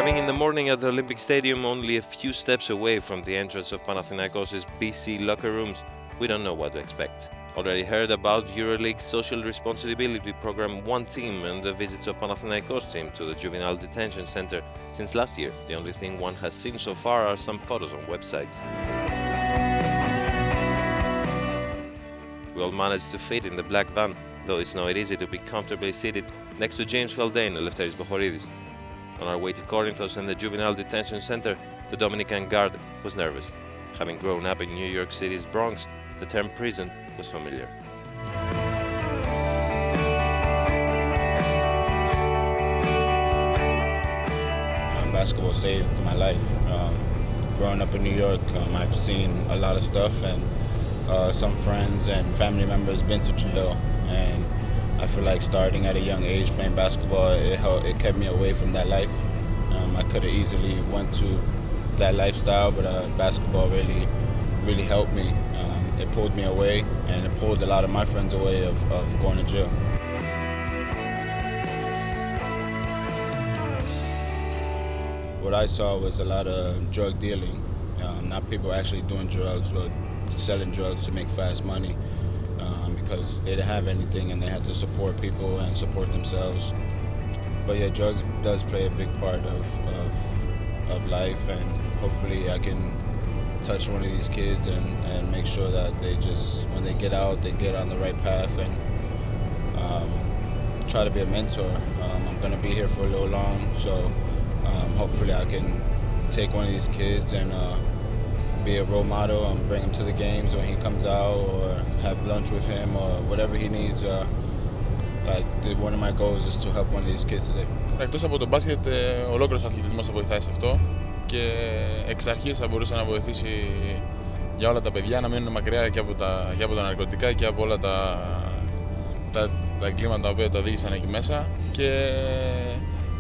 Arriving in the morning at the Olympic Stadium, only a few steps away from the entrance of Panathinaikos' BC locker rooms, we don't know what to expect. Already heard about EuroLeague's social responsibility program One Team and the visits of Panathinaikos team to the juvenile detention center since last year. The only thing one has seen so far are some photos on websites. We all managed to fit in the black van, though it's not easy to be comfortably seated next to James Feldane and Lefteris Bochoridis. On our way to Corinthos and the juvenile detention center, the Dominican guard was nervous. Having grown up in New York City's Bronx, the term prison was familiar. Basketball saved my life. Growing up in New York, I've seen a lot of stuff, and some friends and family members been to jail, and I feel like starting at a young age playing basketball, it kept me away from that life. I could have easily went to that lifestyle, but basketball really helped me. It pulled me away, and it pulled a lot of my friends away of going to jail. What I saw was a lot of drug dealing, not people actually doing drugs, but selling drugs to make fast money. Because they didn't have anything and they had to support people and support themselves. But yeah, drugs does play a big part of life, and hopefully I can touch one of these kids and make sure that they just, when they get out, they get on the right path, and try to be a mentor. I'm gonna be here for a little long, so hopefully I can take one of these kids and be a role model and bring him to the games when he comes out, or have lunch with him, or whatever he needs. One of my goals is to help one of these kids today. Εκτός από το μπάσκετ, ολόκληρος ο αθλητισμός θα βοηθάει σε αυτό, και εξ αρχής θα μπορούσε να βοηθήσει για όλα τα παιδιά να μείνουν μακριά και από τα ναρκωτικά και από όλα τα εγκλήματα τα οποία τα οδήγησαν εκεί μέσα, και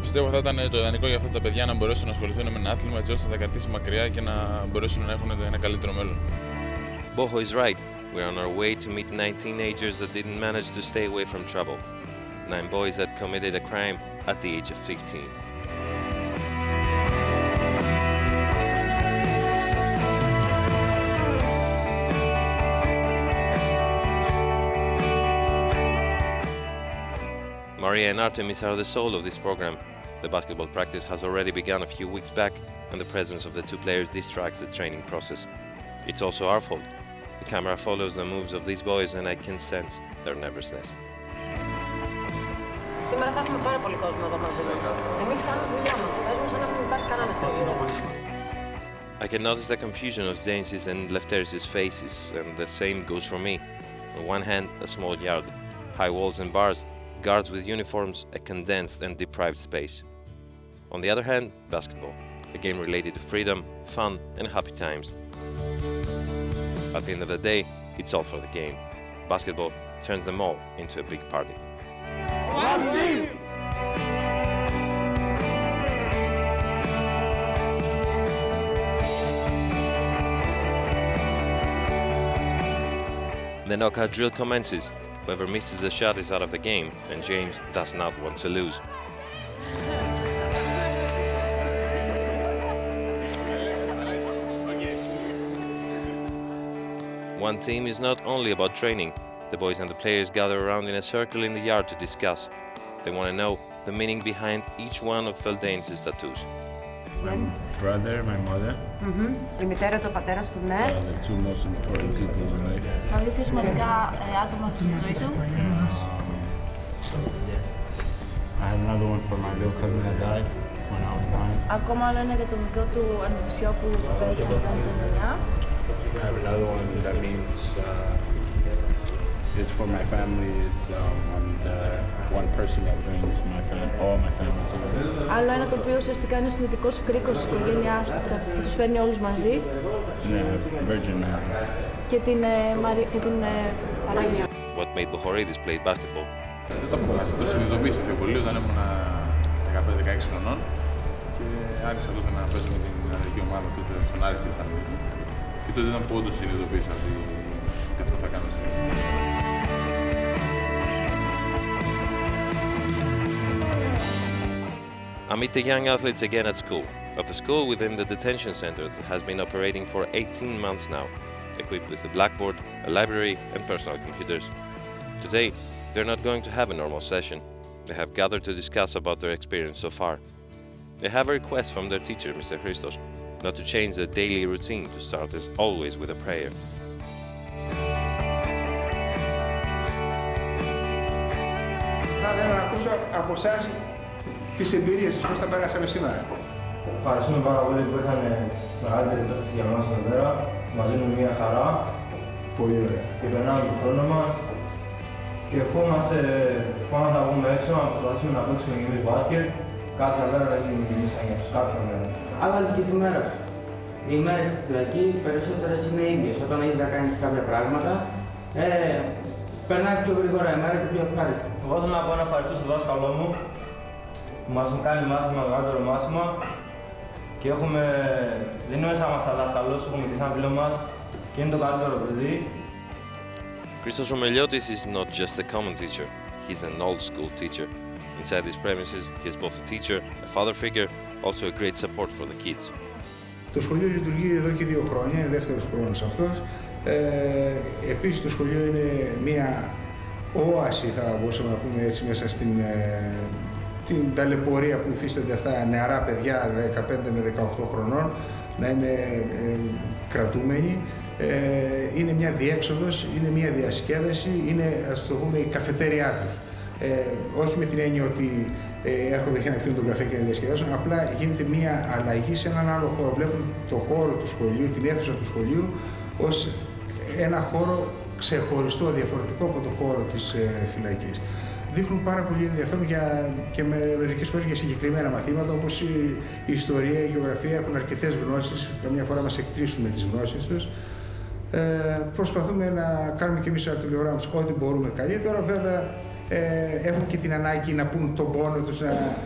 πιστεύω θα ήταν το ιδανικό για αυτά τα παιδιά να μπορέσουν να ασχοληθούν με ένα άθλημα έτσι ώστε να τα κρατήσει μακριά και να μπορέσουν να έχουν ένα καλύτερο μέλλον. Boho is right. We're on our way to meet 9 teenagers that didn't manage to stay away from trouble. 9 boys that committed a crime at the age of 15. Maria and Artemis are the soul of this program. The basketball practice has already begun a few weeks back, and the presence of the two players distracts the training process. It's also our fault. The camera follows the moves of these boys, and I can sense their nervousness. Σήμερα θα έχουμε πάρα πολύ κόσμο εδώ μαζί μας. Εμείς κάνουμε δουλειά μας. Παίζουμε σαν να μην υπάρχει κανένας τρίτος. I can notice the confusion of James's and Lefteris' faces, and the same goes for me. On one hand, a small yard, high walls and bars, guards with uniforms, a condensed and deprived space. On the other hand, basketball, a game related to freedom, fun, and happy times. At the end of the day, it's all for the game. Basketball turns them all into a big party. One team! The knockout drill commences. Whoever misses a shot is out of the game, and James does not want to lose. One Team is not only about training. The boys and the players gather around in a circle in the yard to discuss. They want to know the meaning behind each one of Feldane's tattoos. My brother, my mother. Η μητέρα του, ο πατέρας του, ναι. The two most important people in life. Τα δύο πιο σημαντικά άτομα στη ζωή του. I have another one for my little cousin that died when I was 9. Ακόμα άλλο ένα για το μικρό του ανιψιό που πέθανε το 19. I have another one that means is for my family. Is I'm the one person that brings all my family together. Άλλο ένα το οποίο ουσιαστικά είναι ο συνδετικός κρίκος της οικογένειάς του που τους φέρνει όλους μαζί. Virgin Mary. Και την Παναγία. What made Bochoridis play basketball? Δεν το αποφάσισα, το συνειδητοποίησα πιο πολύ όταν ήμουν 15-16 χρονών και άρχισα τότε να παίζω με την αδερφή ομάδα τότε στον Άρη στη Θεσσαλονίκη. Και τότε ήταν που όντως συνειδητοποίησα ότι αυτό θα κάνω στη ζωή. I meet the young athletes again at school within the detention center that has been operating for 18 months now, equipped with a blackboard, a library and personal computers. Today, they're not going to have a normal session. They have gathered to discuss about their experience so far. They have a request from their teacher, Mr. Christos, not to change their daily routine to start as always with a prayer. Θα ήθελα να ακούσω από εσάς τις εμπειρίες σας, πώς τα περάσαμε σήμερα. Ευχαριστούμε πάρα πολύ που είχαν μεγαλύτερη επέκταση για μας εδώ πέρα. Μας δίνουν μια χαρά. Πολύ ωραία. Και περνάμε τον χρόνο μας. Και ευχόμαστε πάμε να βγούμε έξω, να προσπαθήσουμε να παίξουμε και εμείς μπάσκετ. Κάποια μέρα να γίνουμε και εμείς αγιατούς, κάποια μέρα. Άλλαζε και τη μέρα σου. Οι μέρες στη φυλακή περισσότερες είναι ίδιες. Όταν έχεις να κάνεις κάποια πράγματα, περνάει πιο γρήγορα η μέρα και πιο ευχάριστα. Εγώ θέλω να πω να ευχαριστήσω τον δάσκαλό μου που μας κάνει μάθημα, μεγαλύτερο μάθημα και δεν είναι μέσα μας σαν δάσκαλος, έχουμε και σαν φίλο μας και είναι το καλύτερο παιδί. Christos Romeliotis is not just a common teacher, he's an old school teacher. Inside these premises, he is both a teacher, a father figure, also a great support for the kids. Το σχολείο λειτουργεί εδώ και 2 χρόνια, είναι δεύτερος χρόνος αυτός. Επίσης το σχολείο είναι μια όαση, θα μπορούσαμε να πούμε έτσι, μέσα στην την ταλαιπωρία που υφίστανται αυτά νεαρά παιδιά 15 με 18 χρονών να είναι κρατούμενοι. Είναι μια διέξοδος, είναι μια διασκέδαση, είναι, ας το πούμε, η καφετέριά τους. Όχι με την έννοια ότι έρχονται και να πιούν τον καφέ και να διασκεδάσουν, απλά γίνεται μια αλλαγή σε έναν άλλο χώρο. Βλέπουν το χώρο του σχολείου, την αίθουσα του σχολείου, ως ένα χώρο ξεχωριστό, διαφορετικό από το χώρο της φυλακής. Δείχνουν πάρα πολύ ενδιαφέρον και μερικές φορές για συγκεκριμένα μαθήματα, όπως η ιστορία, η γεωγραφία, έχουν αρκετές γνώσεις, καμιά φορά μας εκπλήσουν με τις γνώσεις τους. Προσπαθούμε να κάνουμε και εμείς από την πλευρά μας ό,τι μπορούμε καλύτερα. Βέβαια, έχουν και την ανάγκη να πούν τον πόνο τους, να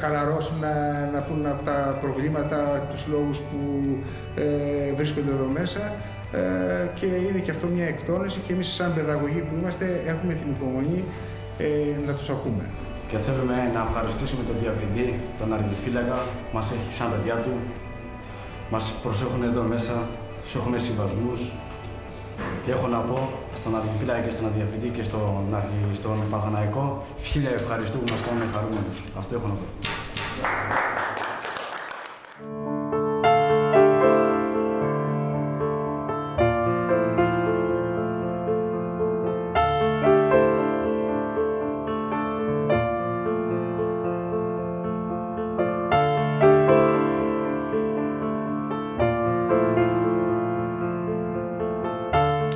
χαλαρώσουν, να πούν από τα προβλήματα, τους λόγους που βρίσκονται εδώ μέσα. Και είναι και αυτό μια εκτόνωση και εμείς σαν παιδαγωγοί που είμαστε έχουμε την υπομονή να τους ακούμε. Και θέλουμε να ευχαριστήσουμε τον Διευθυντή, τον Αρχιφύλακα, μας έχει σαν παιδιά του, μας προσέχουν εδώ μέσα, τους έχουμε συμβασμούς. Και έχω να πω στον Αρχιφύλακα και στον Διευθυντή και στον Παναθηναϊκό, 1000 ευχαριστώ που μας κάνουν χαρούμενους. Αυτό έχω να πω.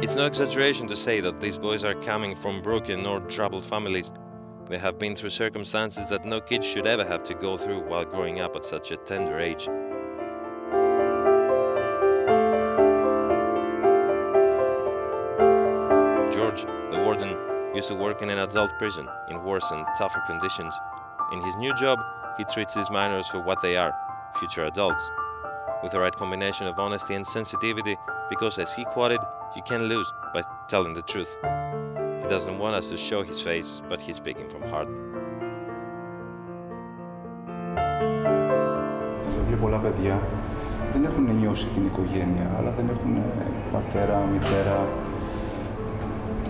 It's no exaggeration to say that these boys are coming from broken or troubled families. They have been through circumstances that no kid should ever have to go through while growing up at such a tender age. George, the warden, used to work in an adult prison in worse and tougher conditions. In his new job, he treats his minors for what they are, future adults, with the right combination of honesty and sensitivity, because as he quoted, you can lose by telling the truth. He doesn't want us to show his face, but he's speaking from heart. Πιο πολλά παιδιά δεν έχουν νιώσει την οικογένεια, αλλά δεν έχουν πατέρα, μητέρα.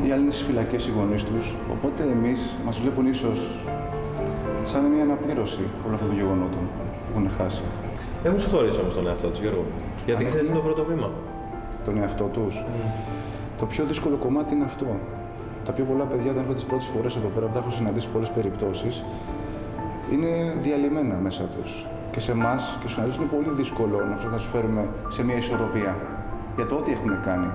Οι άλλοι είναι στις φυλακές οι γονείς τους, οπότε εμείς μας βλέπουν ίσως σαν μια αναπλήρωση όλων αυτών των γεγονότων που έχουν χάσει. Έχουν συγχωρήσει όμως τον εαυτό τους, Γιώργο, γιατί ξέρεις το πρώτο βήμα. Τον εαυτό τους. Το πιο δύσκολο κομμάτι είναι αυτό. Τα πιο πολλά παιδιά όταν έρχονται τις πρώτες φορές εδώ πέρα, που τα έχω συναντήσει πολλές περιπτώσεις, είναι διαλυμένα μέσα τους. Και σε εμάς και στους άλλους είναι πολύ δύσκολο να τους φέρουμε σε μια ισορροπία για το ό,τι έχουν κάνει.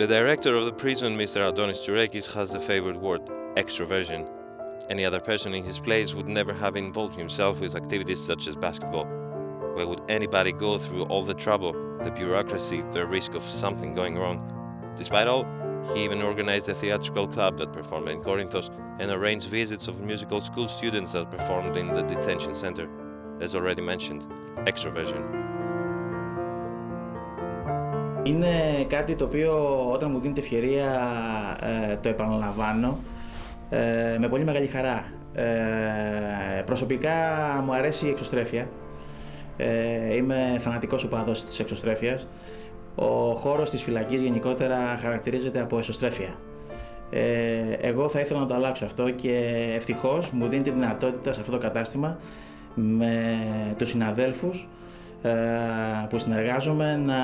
The director of the prison, Mr. Adonis Tsurekis, has the favorite word, extroversion. Any other person in his place would never have involved himself with activities such as basketball. Why would anybody go through all the trouble, the bureaucracy, the risk of something going wrong? Despite all, he even organized a theatrical club that performed in Corinthos and arranged visits of musical school students that performed in the detention center. as already mentioned, extroversion. Είναι κάτι το οποίο όταν μου δίνεται ευκαιρία το επαναλαμβάνω με πολύ μεγάλη χαρά. Προσωπικά μου αρέσει η εξωστρέφεια. Είμαι φανατικός οπαδός της εξωστρέφειας. Ο χώρος της φυλακής γενικότερα χαρακτηρίζεται από εσωστρέφεια. Εγώ θα ήθελα να το αλλάξω αυτό και ευτυχώς μου δίνει τη δυνατότητα σε αυτό το κατάστημα με τους συναδέλφους που συνεργάζομαι να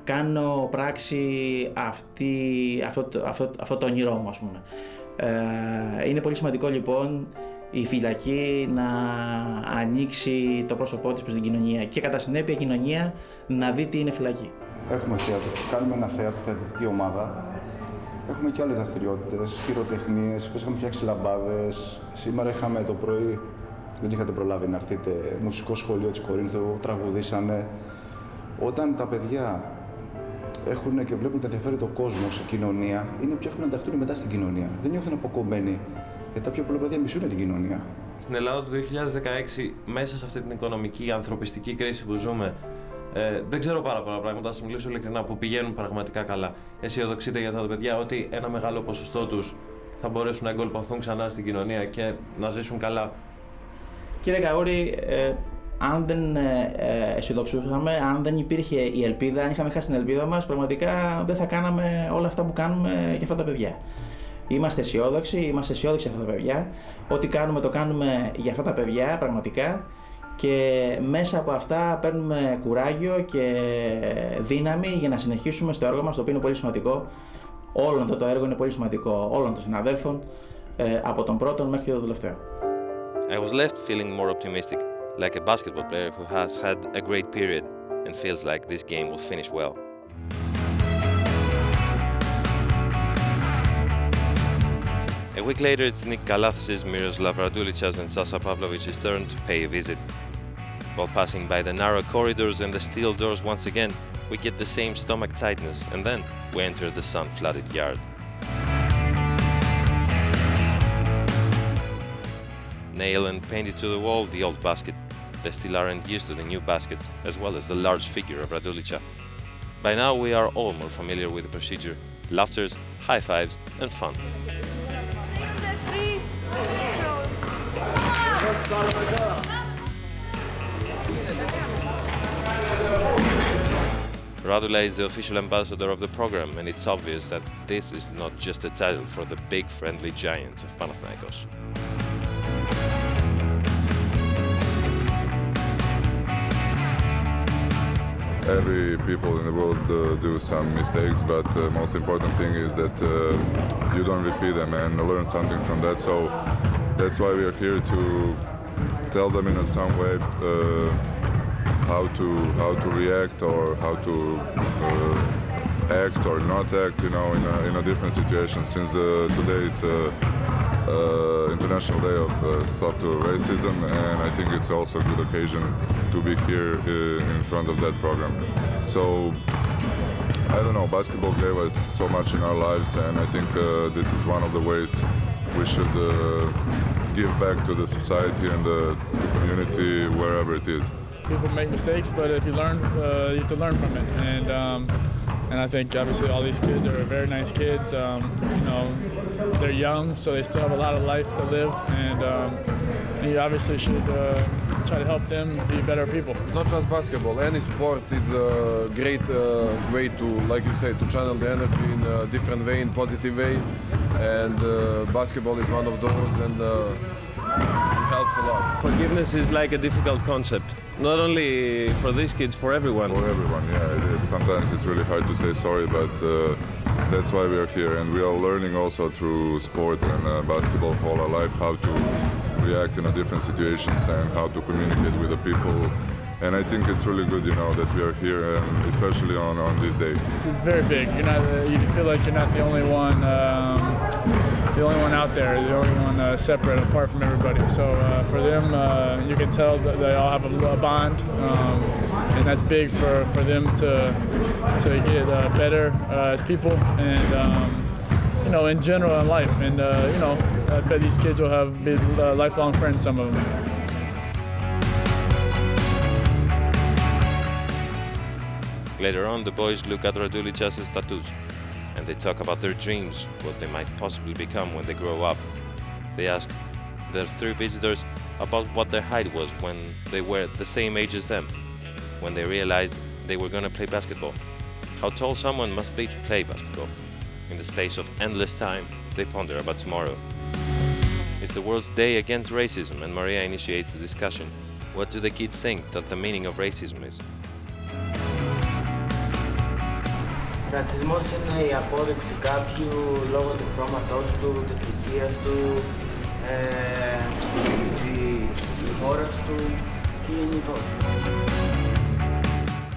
κάνω πράξη αυτό το όνειρό μου, ας πούμε. Είναι πολύ σημαντικό λοιπόν η φυλακή να ανοίξει το πρόσωπό της προς την κοινωνία και κατά συνέπεια η κοινωνία να δει τι είναι φυλακή. Έχουμε θέατρο, κάνουμε ένα θέατρο, θεατρική ομάδα. Έχουμε και άλλες δραστηριότητες, χειροτεχνίες, είχαμε φτιάξει λαμπάδες. Σήμερα είχαμε το πρωί, δεν είχατε προλάβει να έρθετε, μουσικό σχολείο της Κορίνθου, τραγουδήσανε. Όταν τα παιδιά έχουν και βλέπουν ότι ενδιαφέρει το κόσμο, η κοινωνία, είναι πιο εύκολο να ταχθούν μετά στην κοινωνία. Δεν νιώθουν αποκομμένοι, γιατί τα πιο πολλά παιδιά μισούν την κοινωνία. Στην Ελλάδα του 2016, μέσα σε αυτή την οικονομική, ανθρωπιστική κρίση που ζούμε, δεν ξέρω πάρα πολλά πράγματα, να σας μιλήσω ειλικρινά, που πηγαίνουν πραγματικά καλά. Αισιοδοξείτε για αυτά τα παιδιά ότι ένα μεγάλο ποσοστό τους θα μπορέσουν να εγκολπαθούν ξανά στην κοινωνία και να ζήσουν καλά? Κύριε Καούρη, αν δεν αισιοδοξούσαμε, αν δεν υπήρχε η ελπίδα, αν είχαμε χάσει την ελπίδα μας, πραγματικά δεν θα κάναμε όλα αυτά που κάνουμε για αυτά τα παιδιά. Είμαστε αισιόδοξοι για αυτά τα παιδιά. Ό,τι κάνουμε το κάνουμε για αυτά τα παιδιά πραγματικά και μέσα από αυτά παίρνουμε κουράγιο και δύναμη για να συνεχίσουμε στο έργο μας, το οποίο είναι πολύ σημαντικό. Όλο αυτό το έργο είναι πολύ σημαντικό όλων των συναδέλφων, από τον πρώτον μέχρι και τον τελευταίο. I was left feeling more optimistic, like a basketball player who has had a great period and feels like this game will finish well. A week later, it's Nick Kalathis', Miroslav Radulic's and Sasa Pavlovic's turn to pay a visit. While passing by the narrow corridors and the steel doors once again, we get the same stomach tightness, and then we enter the sun-flooded yard. Nail and painted to the wall the old basket. They still aren't used to the new baskets, as well as the large figure of Radulica. By now we are all more familiar with the procedure. Laughters, high fives, and fun. Radula is the official ambassador of the program, and it's obvious that this is not just a title for the big friendly giant of Panathinaikos. Every people in the world do some mistakes, but most important thing is that you don't repeat them and learn something from that. So that's why we are here to tell them in some way how to react or how to act or not act, you know, in a different situation. Since today it's International Day of Stop to Racism, and I think it's also a good occasion to be here in front of that program. So, I don't know, basketball gave us so much in our lives, and I think this is one of the ways we should give back to the society and the community wherever it is. People make mistakes, but if you learn, you have to learn from it. And I think obviously all these kids are very nice kids. You know, they're young, so they still have a lot of life to live, and you obviously should try to help them be better people. Not just basketball, any sport is a great way to, like you say, to channel the energy in a different way, in positive way, and basketball is one of those, and it helps a lot. Forgiveness is like a difficult concept, not only for these kids, for everyone. For everyone, yeah, it is. Sometimes it's really hard to say sorry, but that's why we are here, and we are learning also through sport and basketball all our life how to react in different situations and how to communicate with the people. And I think it's really good, you know, that we are here, and especially on this day. It's very big. You feel like you're not the only one out there, the only one separate, apart from everybody. So for them, you can tell that they all have a bond, and that's big for them to get better as people, and you know, in general in life. And you know, I bet these kids will be lifelong friends, some of them. Later on, the boys look at Radulich's tattoos, and they talk about their dreams, what they might possibly become when they grow up. They ask their 3 visitors about what their height was when they were the same age as them, when they realized they were going to play basketball. How tall someone must be to play basketball. In the space of endless time, they ponder about tomorrow. It's the World's Day Against Racism, and Maria initiates the discussion. What do the kids think that the meaning of racism is? Ρατσισμός είναι η απόδειξη κάποιου λόγω του χρώματός του, της θρησκείας του, της χώρας του και γενικώς.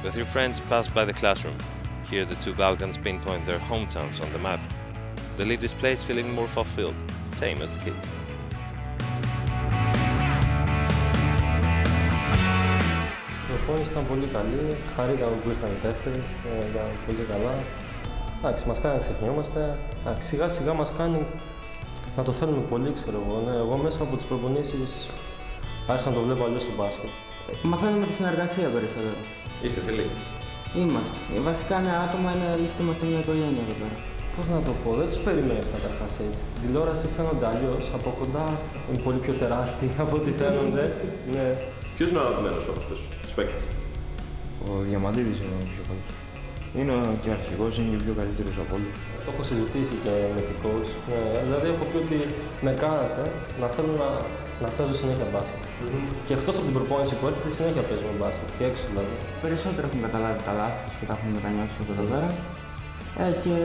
The 3 friends pass by the classroom. Here the 2 Balkans pinpoint their hometowns on the map. They leave this place feeling more fulfilled, same as the kids. Η προπόνηση ήταν πολύ καλή, χαρήκαμε που ήρθαν οι 4, ήταν πολύ καλά. Εντάξει, μας κάνει να ξεχνιόμαστε, σιγά σιγά μας κάνει να το θέλουμε πολύ, ξέρω εγώ. Ναι, εγώ μέσα από τις προπονήσεις άρχισα να το βλέπω αλλιώς στο μπάσκετ. Μαθαίνουμε τη συνεργασία περισσότερο. Είστε φίλοι? Είμαστε. Βασικά είναι άτομα, είναι λύστε είμαστε μια οικογένεια εδώ πέρα. Πώς να το πω, δεν τους περιμένεις καταρχάς έτσι. Στην τηλεόραση φαίνονται αλλιώς, από κοντά είναι πολύ πιο τεράστιοι από ό,τι φαίνονται. Ναι. Ποιος είναι ο αγαπημένος από αυτούς τους παίκτες? Ο Διαμαντίδης είναι ο πιο καλός. Είναι και αρχηγός, είναι και πιο καλύτερος από όλους. Το έχω συζητήσει και με την coach. Δηλαδή έχω πει ότι με κάνατε να θέλω να παίζω συνέχεια μπάσκετ. Και εκτός από την προπόνηση που έρχεται, συνέχεια παίζουμε μπάσκετ και έξω δηλαδή. Περισσότερο έχουν καταλάβει τα λάθη τους και τα έχουν μετανιώσει από εδώ πέρα. Και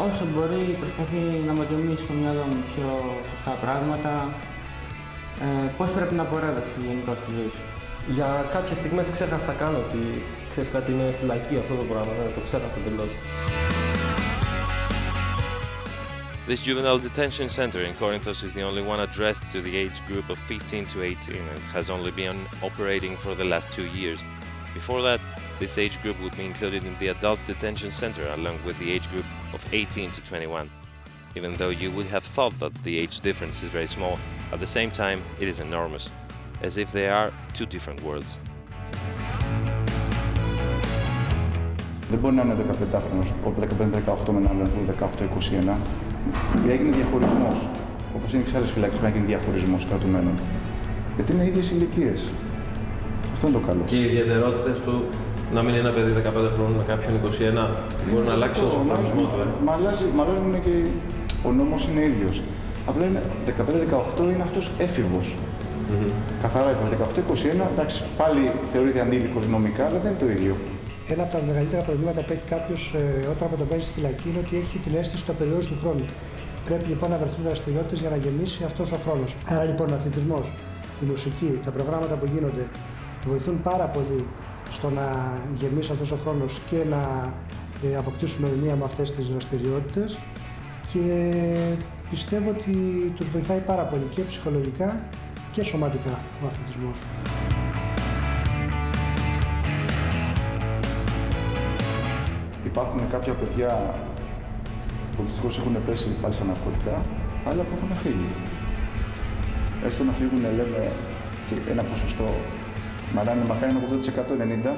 όσο μπορεί προσπαθεί να μας γεμίσει στο μυαλό μου πιο σωστά πράγματα. Πώς πρέπει να πορεύεσαι γενικά στη ζωή σου. Για κάποιες στιγμές ξέχασα καν ότι ξέρεις κάτι είναι φυλακή αυτό το πράγμα, το ξέχασα τελώς. This juvenile detention center in Corinthos is the only one addressed to the age group of 15 to 18 and has only been operating for the last 2 years. Before that, this age group would be included in the adults detention center along with the age group of 18 to 21. Even though you would have thought that the age difference is very small, at the same time it is enormous, as if they are 2 different worlds. Δεν μπορεί να είναι 15χρονος, 15-18 με έναν άλλον που 18-21. Έγινε διαχωρισμός. Όπως είναι και σε άλλες φυλακές που έγινε διαχωρισμός κρατουμένων. Γιατί είναι ίδιες ηλικίες. Αυτό είναι το καλό. Και οι ιδιαιτερότητες του να μην είναι ένα παιδί 15 χρόνων με κάποιον 21 μπορεί να αλλάξει τον σοφρονισμό του. Μα αλλάζουν και ο νόμος είναι ίδιος. Απλά είναι 15-18 είναι αυτός έφηβος. Καθαρά έφηβος. 18-21 εντάξει πάλι θεωρείται ανήλικος νομικά, αλλά δεν είναι το ίδιο. Ένα από τα μεγαλύτερα προβλήματα που έχει κάποιος όταν αποτοπίζει στη φυλακή είναι ότι έχει την αίσθηση του απεριόριστου χρόνου. Πρέπει λοιπόν να βρεθούν δραστηριότητες για να γεμίσει αυτός ο χρόνος. Άρα λοιπόν ο αθλητισμός, η μουσική, τα προγράμματα που γίνονται βοηθούν πάρα πολύ στο να γεμίσει αυτός ο χρόνος και να αποκτήσουμε μία με αυτές τις δραστηριότητες και πιστεύω ότι τους βοηθάει πάρα πολύ και ψυχολογικά και σωματικά ο αθλητισμός. Υπάρχουν κάποια παιδιά που δυστυχώς έχουν πέσει πάλι στα ναρκωτικά, αλλά που έχουν φύγει. Έστω να φύγουν, λέμε, και ένα ποσοστό, μακάρι είναι 80% 90%,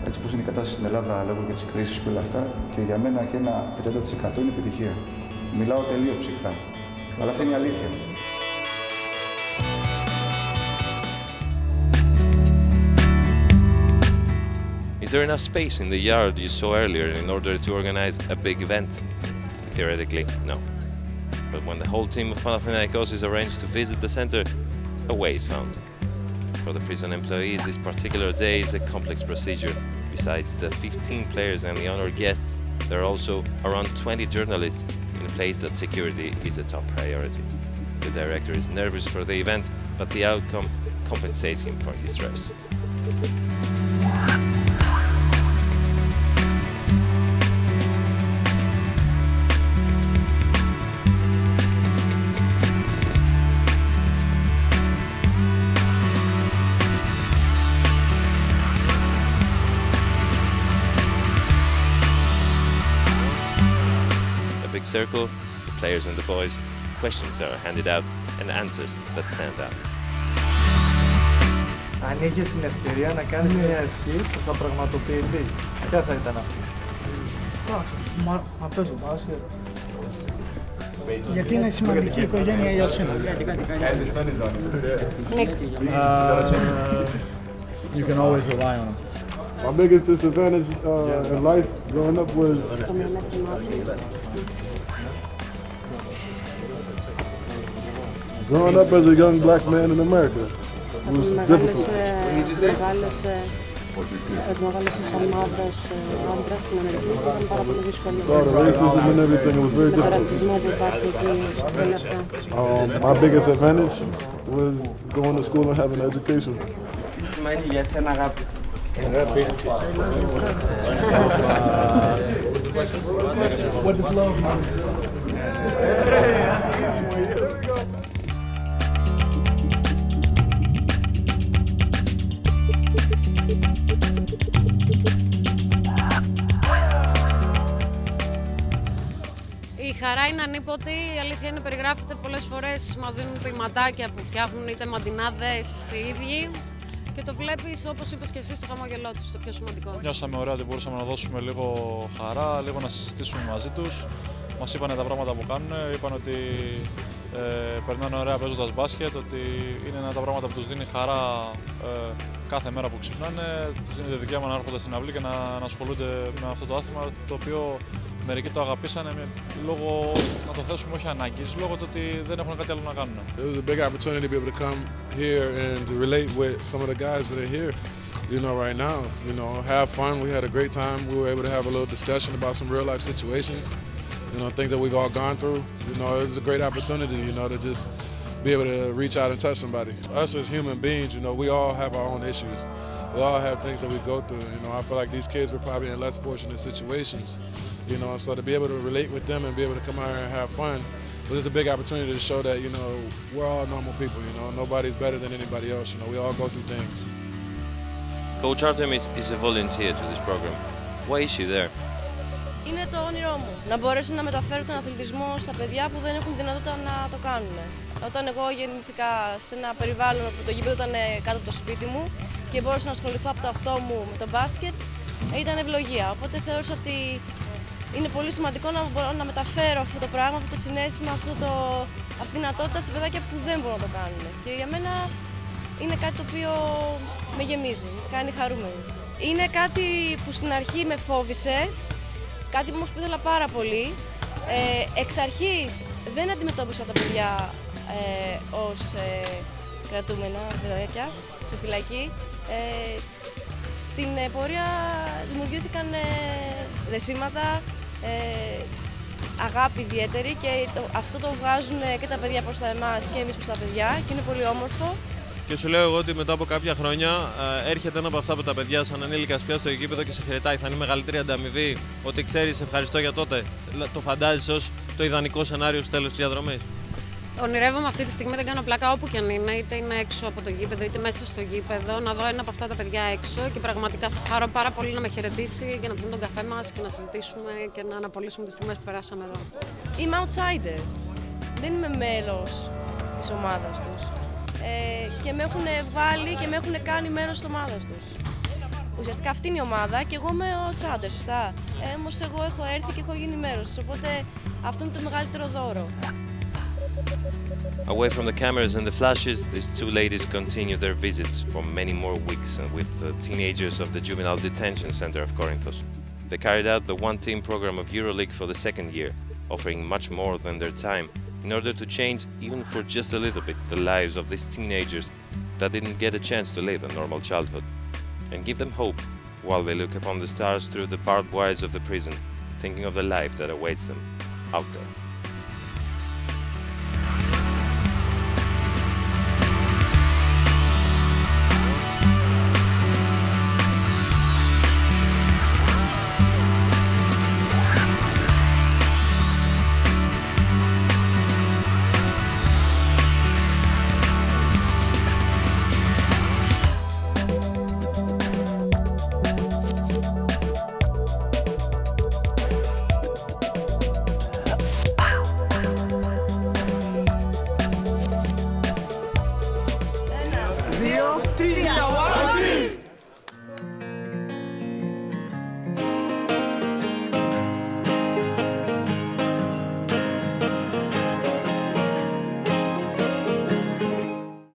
έτσι όπως είναι η κατάσταση στην Ελλάδα λόγω και της κρίσης και όλα αυτά, και για μένα και ένα 30% είναι επιτυχία. Μιλάω τελείως ψυχρά, αλλά αυτή είναι η αλήθεια. Is there enough space in the yard you saw earlier in order to organize a big event? Theoretically, no. But when the whole team of Panathinaikos is arranged to visit the center, a way is found. For the prison employees, this particular day is a complex procedure. Besides the 15 players and the honored guests, there are also around 20 journalists in a place that security is a top priority. The director is nervous for the event, but the outcome compensates him for his stress. Circle, the players and the boys, questions are handed out and answers that stand out. Αν είχες την ευκαιρία να κάνεις μια ευχή που θα πραγματοποιηθεί, ποια θα ήταν αυτή? Μα παίζω μπάσκετ. Γιατί είναι σημαντική η οικογένεια για σένα? You can always rely on them. My biggest disadvantage in life growing up was growing up as a young black man in America. It was difficult. The racism and everything, it was very difficult. My biggest advantage was going to school and having an education. Σημαίνει για σένα αγάπη. What does love mean? Η χαρά είναι ανίποτη, η αλήθεια είναι περιγράφεται πολλές φορές, μας δίνουν ποιηματάκια που φτιάχνουν είτε μαντινάδες οι ίδιοι και το βλέπεις όπως είπες και εσύ στο χαμόγελό τους, το πιο σημαντικό. Νιώσαμε ωραία ότι μπορούσαμε να δώσουμε λίγο χαρά, λίγο να συζητήσουμε μαζί τους. Μας είπανε τα πράγματα που κάνουν, είπαν ότι περνάνε ωραία παίζοντας μπάσκετ, ότι είναι ένα από τα πράγματα που τους δίνει χαρά κάθε μέρα που ξυπνάνε, τους δίνει το δικαίωμα να έρχονται στην αυλή και να ασχολούνται με αυτό το άθλημα, το οποίο μερικοί το αγαπήσανε λόγω, να το θέσουμε όχι ανάγκης, λόγω του ότι δεν έχουν κάτι άλλο να κάνουν. It was a big opportunity to be able to come here and to relate with some of the guys that are here, you know, right now. You know, have fun. We had a great time. We were able to have a little discussion about some real life situations, you know, things that we've all gone through. You know, it was a great opportunity, you know, to just be able to reach out and touch somebody. Us as human beings, you know, we all have our own issues. We all have things that we go through. You know, I feel like these kids were probably in less fortunate situations. You know, so to be able to relate with them and be able to come out here and have fun, but it's a big opportunity to show that, you know, we're all normal people, you know, nobody's better than anybody else, you know, we all go through things. Coach Artem is a volunteer to this program. Why is she there? Είναι το όνειρό μου, να μπορέσω να μεταφέρω τον αθλητισμό στα παιδιά που δεν έχουν δυνατότητα να το κάνουν. Όταν εγώ γεννήθηκα σε ένα περιβάλλον που το γήπεδο ήταν κάτω από το σπίτι μου και μπόρεσα να ασχοληθώ από το 8 μου με το μπάσκετ, ήταν ευλογία. Οπότε θεώρησα ότι είναι πολύ σημαντικό να μπορώ να μεταφέρω αυτό το πράγμα, αυτό το συναίσθημα, αυτή τη δυνατότητα σε παιδάκια που δεν μπορούν να το κάνουν. Και για μένα είναι κάτι το οποίο με γεμίζει, με κάνει χαρούμενη. Είναι κάτι που στην αρχή με φόβησε, κάτι που όμως που ήθελα πάρα πολύ. Εξ αρχής δεν αντιμετώπισα τα παιδιά ως κρατούμενα παιδάκια σε φυλακή. Στην πορεία δημιουργήθηκαν δεσίματα, αγάπη ιδιαίτερη και αυτό το βγάζουν και τα παιδιά προς τα εμάς και εμείς προς τα παιδιά και είναι πολύ όμορφο. Και σου λέω εγώ ότι μετά από κάποια χρόνια έρχεται ένα από αυτά από τα παιδιά σαν ανήλικας πια στο γήπεδο και σε χαιρετάει. Θα είναι η μεγαλύτερη ανταμοιβή ότι ξέρεις ευχαριστώ για τότε. Το φαντάζεσαι ως το ιδανικό σενάριο στο τέλος της διαδρομής? Ονειρεύομαι αυτή τη στιγμή, δεν κάνω πλάκα όπου και αν είναι, είτε είναι έξω από το γήπεδο είτε μέσα στο γήπεδο, να δω ένα από αυτά τα παιδιά έξω και πραγματικά θα χαρώ πάρα πολύ να με χαιρετήσει και να πιούμε τον καφέ μας και να συζητήσουμε και να αναπολύσουμε τις στιγμές που περάσαμε εδώ. Είμαι outsider. Δεν είμαι μέλος της ομάδας τους. Και με έχουν βάλει και με έχουν κάνει μέρος της ομάδας τους. Ουσιαστικά αυτή είναι η ομάδα και εγώ είμαι outsider, σωστά. Όμως εγώ έχω έρθει και έχω γίνει μέρος τους, οπότε αυτό είναι το μεγαλύτερο δώρο. Away from the cameras and the flashes, these two ladies continue their visits for many more weeks and with the teenagers of the Juvenile Detention Center of Corinthos. They carried out the one-team program of EuroLeague for the second year, offering much more than their time in order to change, even for just a little bit, the lives of these teenagers that didn't get a chance to live a normal childhood, and give them hope while they look upon the stars through the barbed wires of the prison, thinking of the life that awaits them out there. 2, 3.